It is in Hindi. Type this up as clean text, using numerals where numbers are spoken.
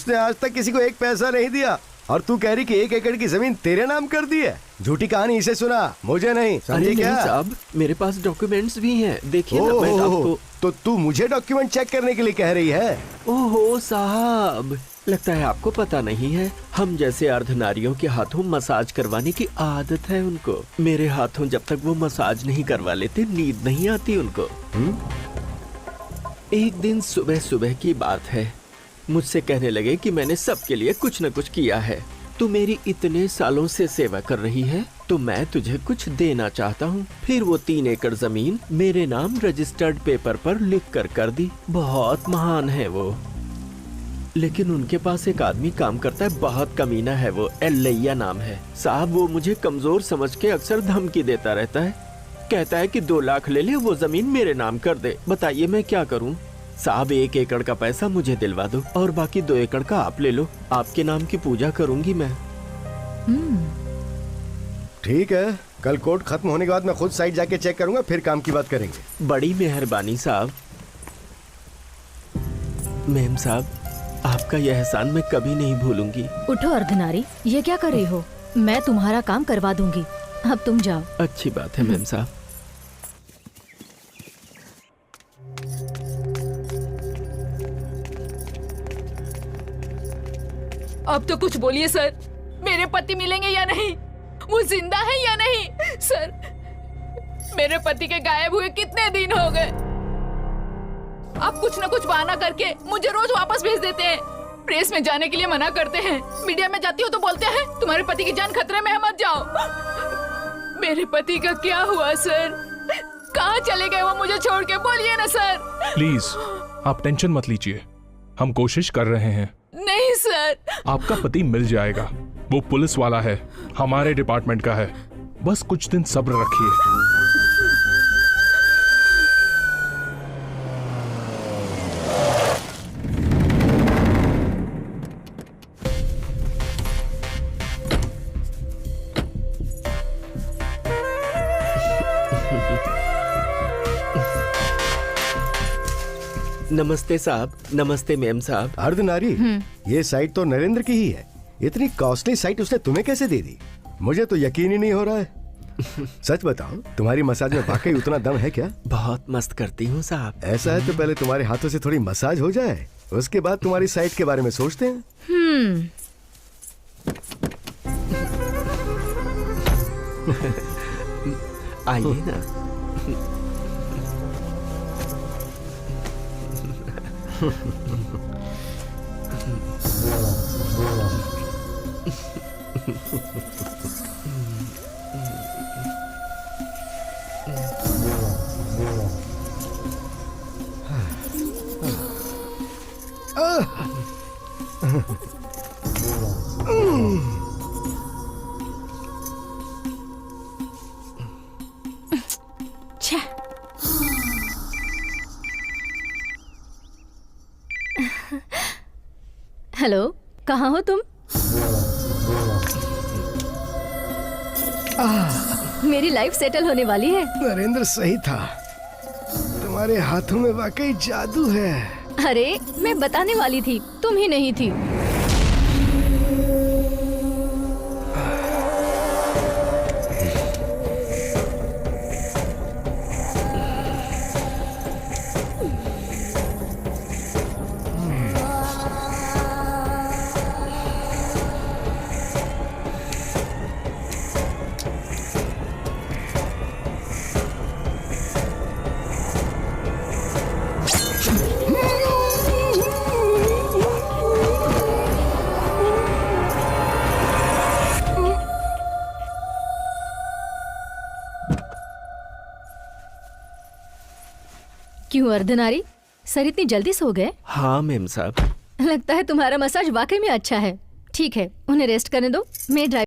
उसने आज तक किसी को एक पैसा नहीं दिया और तू कह रही कि 1 एकड़ की जमीन तेरे नाम कर दी है। झूठी कहानी इसे सुना, मुझे नहीं। समझे क्या? साहब, मेरे पास डॉक्यूमेंट्स भी हैं, देखिए ना। मैं आपको तो तू मुझे डॉक्यूमेंट चेक करने के लिए कह रही है? ओहो साहब, लगता है आपको पता नहीं है, हम जैसे अर्धनारियों के हाथों मसाज करवाने की आदत है उनको। मेरे हाथों जब तक वो मसाज नहीं करवा लेते नींद नहीं आती उनको। एक दिन सुबह सुबह की बात है, मुझसे कहने लगे कि मैंने सबके लिए कुछ न कुछ किया है। तू मेरी इतने सालों से सेवा कर रही है तो मैं तुझे कुछ देना चाहता हूँ। फिर वो 3 एकड़ जमीन मेरे नाम रजिस्टर्ड पेपर पर लिख कर दी। बहुत महान है वो, लेकिन उनके पास एक आदमी काम करता है, बहुत कमीना है वो, एल्लैया नाम है। साहब, वो मुझे कमजोर समझ के अक्सर धमकी देता रहता है। कहता है कि 2 लाख ले ले, वो जमीन मेरे नाम कर दे। बताइए मैं क्या करूं? साहब, 1 एकड़ का पैसा मुझे दिलवा दो और बाकी 2 एकड़ का आप ले लो। आपके नाम की पूजा करूंगी मैं। ठीक है, कल कोर्ट खत्म होने के बाद मैं खुद साइट जाके चेक करूंगा, फिर काम की बात करेंगे। बड़ी मेहरबानी साहब। मेम साहब, आपका यह एहसान मैं कभी नहीं भूलूंगी। उठो अर्धनारी, ये क्या कर रही हो? मैं तुम्हारा काम करवा दूंगी, अब तुम जाओ। अच्छी बात है मेम साहब। अब तो कुछ बोलिए सर, मेरे पति मिलेंगे या नहीं? वो जिंदा है या नहीं? सर, मेरे पति के गायब हुए कितने दिन हो गए। आप कुछ न कुछ बहाना करके मुझे रोज वापस भेज देते हैं। प्रेस में जाने के लिए मना करते हैं, मीडिया में जाती हो तो बोलते हैं तुम्हारे पति की जान खतरे में है, मत जाओ। मेरे पति का क्या हुआ सर? कहाँ चले गए वो मुझे छोड़ के? बोलिए ना सर। प्लीज आप टेंशन मत लीजिए, हम कोशिश कर रहे हैं। नहीं सर। आपका पति मिल जाएगा, वो पुलिस वाला है, हमारे डिपार्टमेंट का है। बस कुछ दिन सब्र रखिए। नमस्ते साहब। नमस्ते मेम साहब। अर्धनारी, ये साइट तो नरेंद्र की ही है। इतनी कॉस्टली साइट उसने तुम्हें कैसे दे दी? मुझे तो यकीन ही नहीं हो रहा है। सच बताओ, तुम्हारी मसाज में वाकई उतना दम है क्या? बहुत मस्त करती हूँ साहब। ऐसा है तो पहले तुम्हारे हाथों से थोड़ी मसाज हो जाए, उसके बाद तुम्हारी साइट के बारे में सोचते हैं। आइए ना। हेलो, कहाँ हो तुम? मेरी लाइफ सेटल होने वाली है। नरेंद्र सही था, तुम्हारे हाथों में वाकई जादू है। अरे, मैं बताने वाली थी, तुम ही नहीं थी। क्यों अर्धनारी, सर इतनी जल्दी सो गए? हाँ मेम साहब। लगता है तुम्हारा मसाज वाकई में अच्छा है। ठीक है, उन्हें रेस्ट करने दो, मैं ड्राइव